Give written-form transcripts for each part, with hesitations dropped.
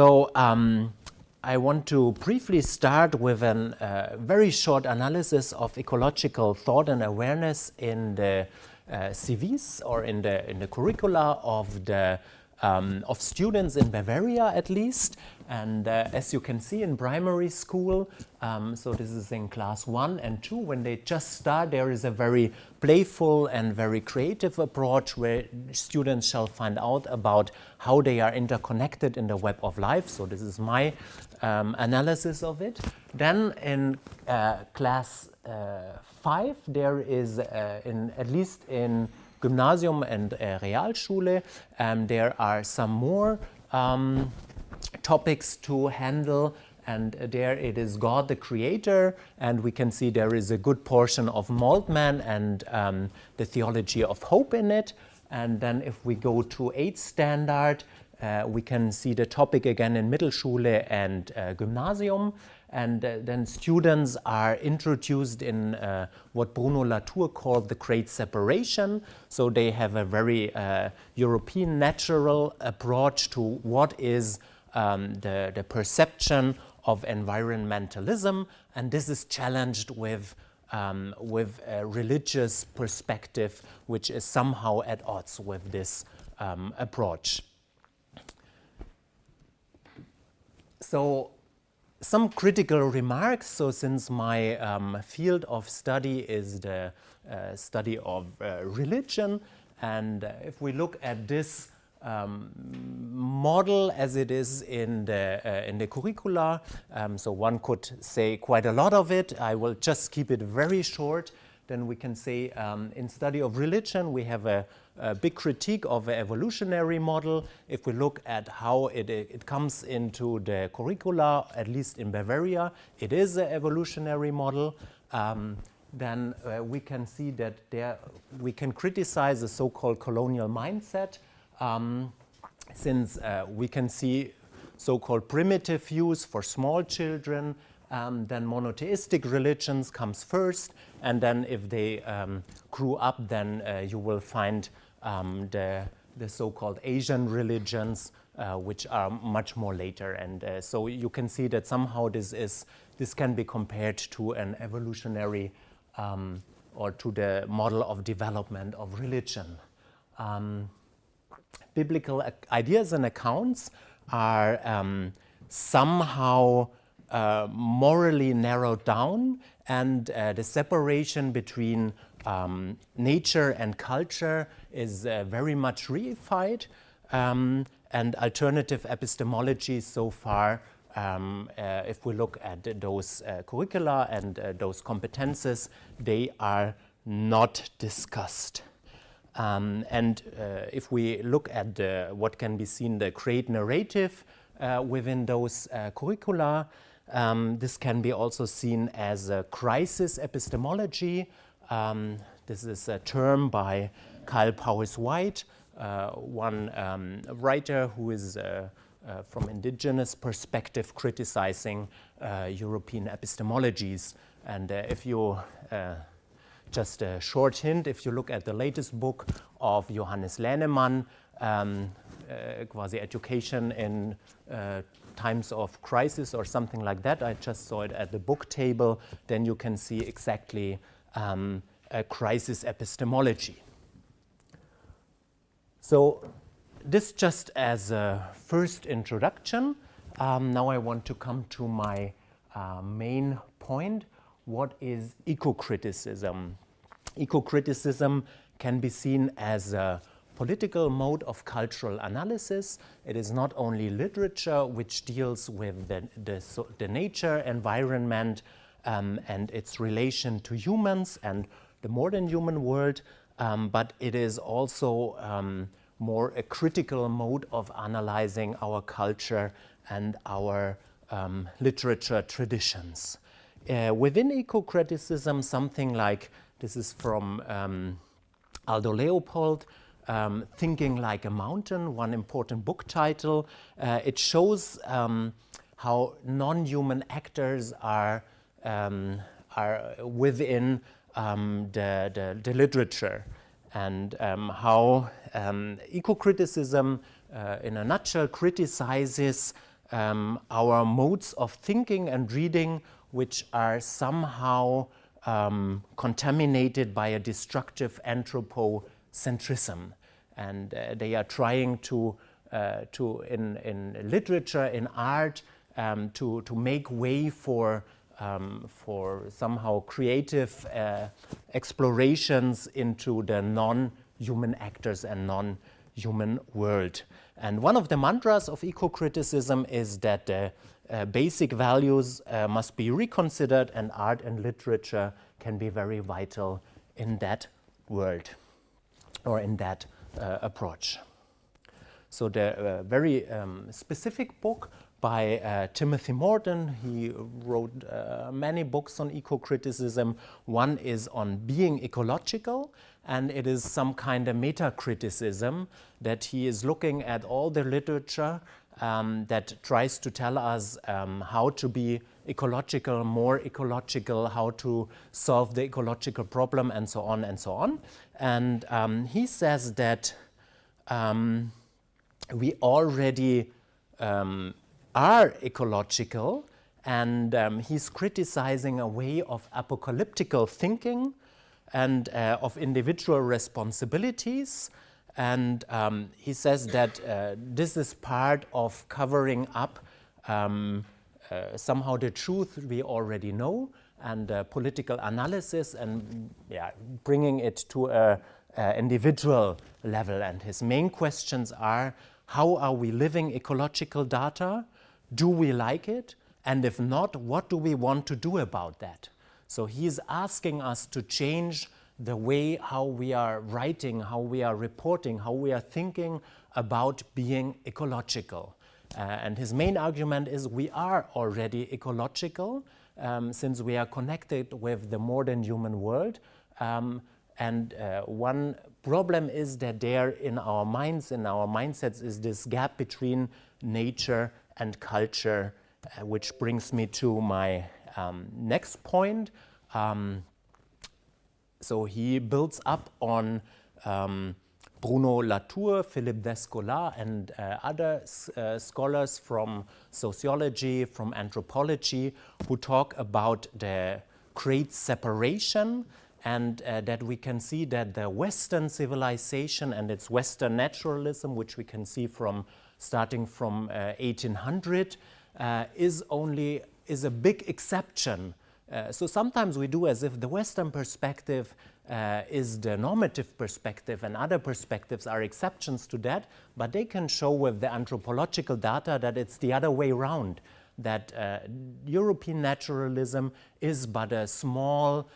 So I want to briefly start with a very short analysis of ecological thought and awareness in the CVs or in the curricula of students in Bavaria, at least. And as you can see in primary school, so this is in class 1 and 2, when they just start, there is a very playful and very creative approach where students shall find out about how they are interconnected in the web of life. So this is my analysis of it. Then in class 5, there is, at least in Gymnasium and Realschule, there are some more topics to handle, and there it is God the Creator, and we can see there is a good portion of Moltmann and the Theology of Hope in it. And then if we go to 8th standard, we can see the topic again in Mittelschule and Gymnasium. And then students are introduced in what Bruno Latour called the Great Separation. So they have a very European natural approach to what is the perception of environmentalism, and this is challenged with a religious perspective, which is somehow at odds with this approach. So some critical remarks. So since my field of study is the study of religion, and if we look at this model as it is in the curricula, so one could say quite a lot of it. I will just keep it very short. Then we can say in study of religion we have a big critique of the evolutionary model. If we look at how it comes into the curricula, at least in Bavaria, it is an evolutionary model. Then we can see that we can criticize the so-called colonial mindset, since we can see so-called primitive views for small children, then monotheistic religions comes first, and then if they grew up, then you will find the so-called Asian religions, which are much more later. And so you can see that somehow this can be compared to an evolutionary or to the model of development of religion. Biblical ideas and accounts are somehow morally narrowed down, and the separation between nature and culture is very much reified, and alternative epistemology so far, if we look at those curricula and those competences, they are not discussed. And if we look at what can be seen the great narrative within those curricula, this can be also seen as a crisis epistemology. This is a term by Karl Powys White, one writer who is from indigenous perspective criticizing European epistemologies. And if you just a short hint, if you look at the latest book of Johannes Lehnemann, quasi education in times of crisis or something like that, I just saw it at the book table, then you can see exactly a crisis epistemology. So this just as a first introduction. Now I want to come to my main point. What is eco-criticism? Eco-criticism can be seen as a political mode of cultural analysis. It is not only literature which deals with the nature, environment, and its relation to humans and the modern human world, but it is also more a critical mode of analyzing our culture and our literature traditions. Within eco-criticism, something like, this is from Aldo Leopold, Thinking Like a Mountain, one important book title. It shows how non-human actors are within the literature, and how eco-criticism, in a nutshell, criticizes our modes of thinking and reading which are somehow contaminated by a destructive anthropocentrism. And they are trying to in literature, in art, to make way for somehow creative explorations into the non-human actors and non-human world. And one of the mantras of eco-criticism is that the basic values must be reconsidered, and art and literature can be very vital in that world or in that approach. So the very specific book by Timothy Morton, he wrote many books on eco-criticism. One is on being ecological, and it is some kind of meta-criticism that he is looking at all the literature that tries to tell us how to be ecological, more ecological, how to solve the ecological problem, and so on and so on. And he says that we already are ecological, and he's criticizing a way of apocalyptical thinking and of individual responsibilities. And he says that this is part of covering up somehow the truth we already know, and political analysis, and bringing it to a individual level. And his main questions are: how are we living ecological data? Do we like it? And if not, what do we want to do about that? So he's asking us to change the way how we are writing, how we are reporting, how we are thinking about being ecological. And his main argument is we are already ecological since we are connected with the modern human world. And one problem is that there in our minds, in our mindsets, is this gap between nature and culture, which brings me to my next point. So he builds up on Bruno Latour, Philippe Descola, and other scholars from sociology, from anthropology, who talk about the great separation, and that we can see that the Western civilization and its Western naturalism, which we can see from starting from 1800, is a big exception. So sometimes we do as if the Western perspective is the normative perspective and other perspectives are exceptions to that, but they can show with the anthropological data that it's the other way around, that European naturalism is but a small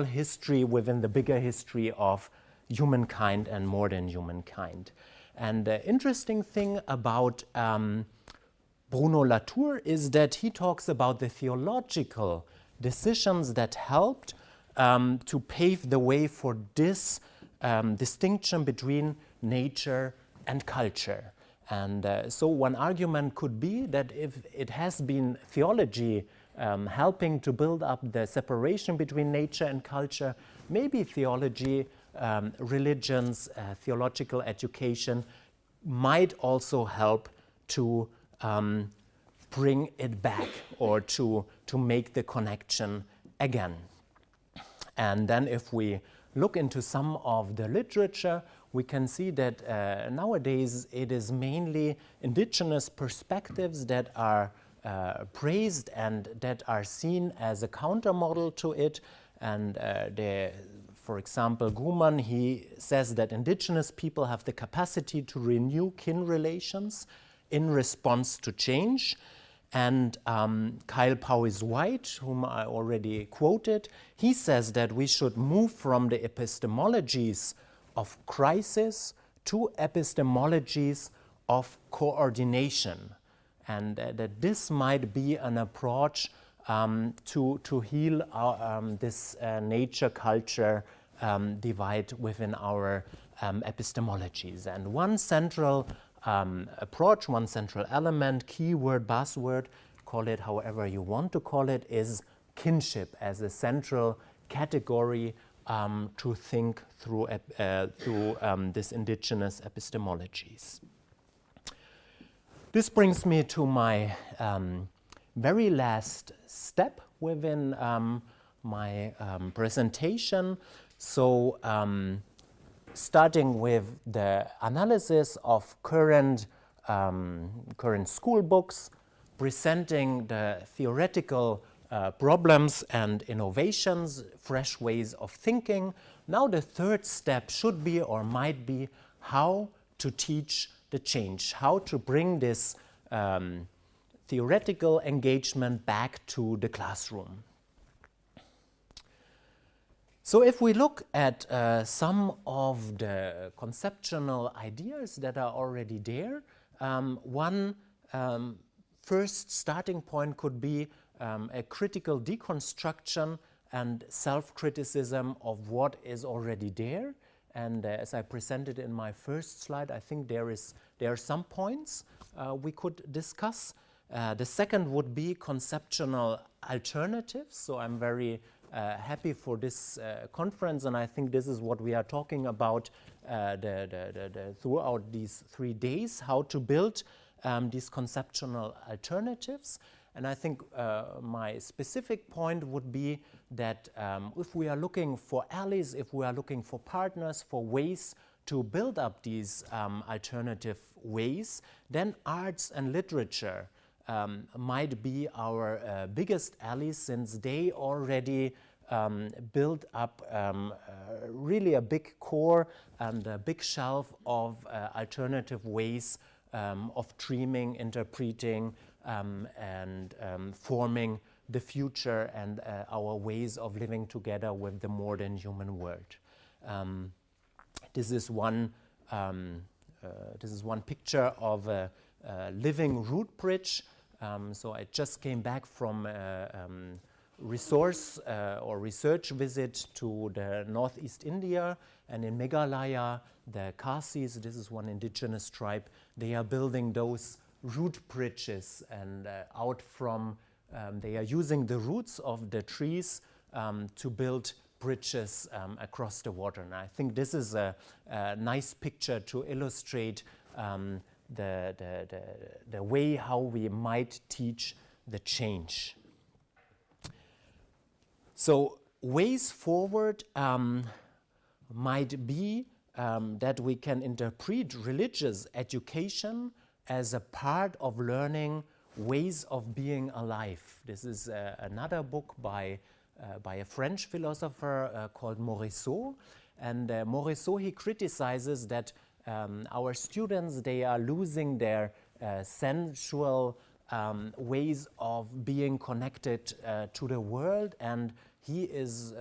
history within the bigger history of humankind and modern humankind. And the interesting thing about Bruno Latour is that he talks about the theological decisions that helped to pave the way for this distinction between nature and culture. And so one argument could be that if it has been theology helping to build up the separation between nature and culture, maybe theology, religions, theological education might also help to bring it back, or to make the connection again. And then if we look into some of the literature, we can see that nowadays it is mainly indigenous perspectives that are praised and that are seen as a countermodel to it. And for example, Gruman, he says that indigenous people have the capacity to renew kin relations in response to change. And Kyle Powys-White, whom I already quoted, he says that we should move from the epistemologies of crisis to epistemologies of coordination, and that this might be an approach to heal this nature-culture divide within our epistemologies. And one central approach, one central element, keyword, buzzword, call it however you want to call it, is kinship as a central category to think through this indigenous epistemologies. This brings me to my very last step within my presentation. So starting with the analysis of current school books, presenting the theoretical problems and innovations, fresh ways of thinking. Now the third step should be or might be how to teach the change, how to bring this theoretical engagement back to the classroom. So if we look at some of the conceptual ideas that are already there, one first starting point could be a critical deconstruction and self-criticism of what is already there. And as I presented in my first slide, I think there are some points we could discuss. The second would be conceptual alternatives. So I'm very happy for this conference, and I think this is what we are talking about throughout these 3 days, how to build these conceptual alternatives. And I think my specific point would be that if we are looking for allies, if we are looking for partners, for ways to build up these alternative ways, then arts and literature might be our biggest allies, since they already build up really a big core and a big shelf of alternative ways of dreaming, interpreting, and forming the future and our ways of living together with the modern human world. This is one picture of a living root bridge. So I just came back from resource or research visit to the northeast India, and in Meghalaya, the Khasis, this is one indigenous tribe, they are building those root bridges, and out from, they are using the roots of the trees to build bridges across the water. And I think this is a nice picture to illustrate the way how we might teach the change. So ways forward might be that we can interpret religious education as a part of learning ways of being alive. This is another book by a French philosopher called Morisot. And Morisot, he criticizes that our students, they are losing their sensual ways of being connected to the world, and he is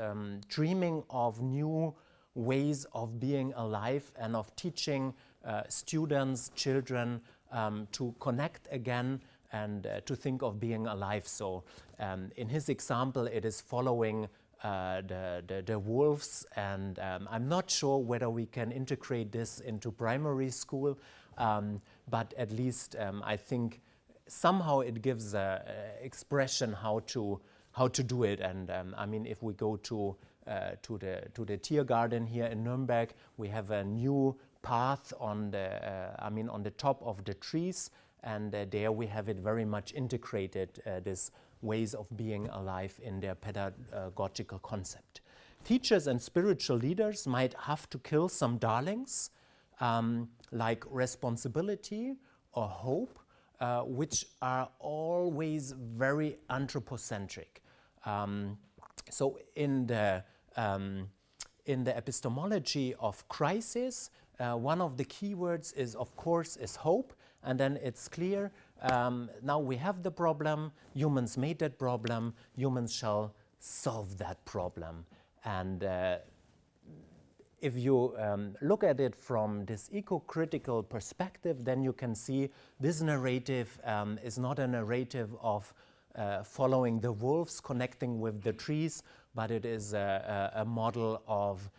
dreaming of new ways of being alive and of teaching students, children, to connect again and to think of being alive. So in his example, it is following the wolves, and I'm not sure whether we can integrate this into primary school, but at least I think somehow it gives expression how to do it. And I mean, if we go to the Tiergarten here in Nuremberg, we have a new path on the top of the trees, and there we have it very much integrated, this ways of being alive in their pedagogical concept. Teachers and spiritual leaders might have to kill some darlings, like responsibility or hope, which are always very anthropocentric. So in the epistemology of crisis, one of the keywords is, of course, is hope, and then it's clear, now we have the problem, humans made that problem, humans shall solve that problem. And if you look at it from this eco-critical perspective, then you can see this narrative is not a narrative of following the wolves, connecting with the trees, but it is a model of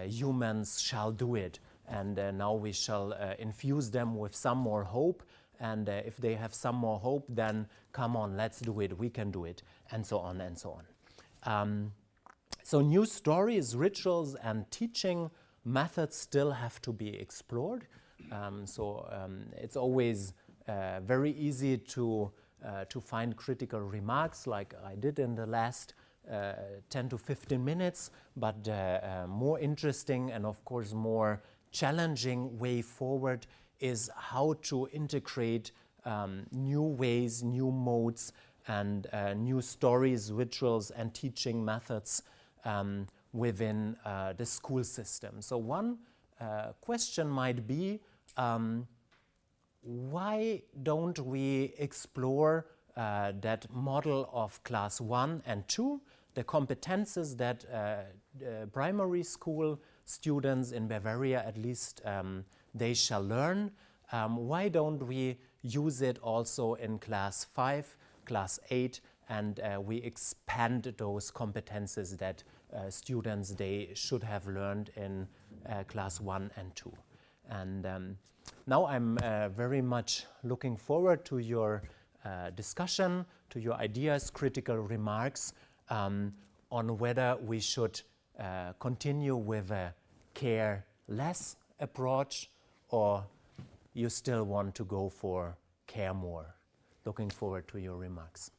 humans shall do it. And now we shall infuse them with some more hope. And if they have some more hope, then come on, let's do it, we can do it, and so on and so on. So new stories, rituals, and teaching methods still have to be explored. It's always very easy to find critical remarks like I did in the last 10 to 15 minutes, but more interesting and of course more challenging way forward is how to integrate new ways, new modes, and new stories, rituals, and teaching methods within the school system. So one question might be, why don't we explore that model of class 1 and 2, the competences that primary school students in Bavaria, at least, they shall learn? Why don't we use it also in class 5, class 8, and we expand those competences that students, they should have learned in class 1 and 2. And now I'm very much looking forward to your discussion, to your ideas, critical remarks on whether we should continue with a care-less approach or you still want to go for care more. Looking forward to your remarks.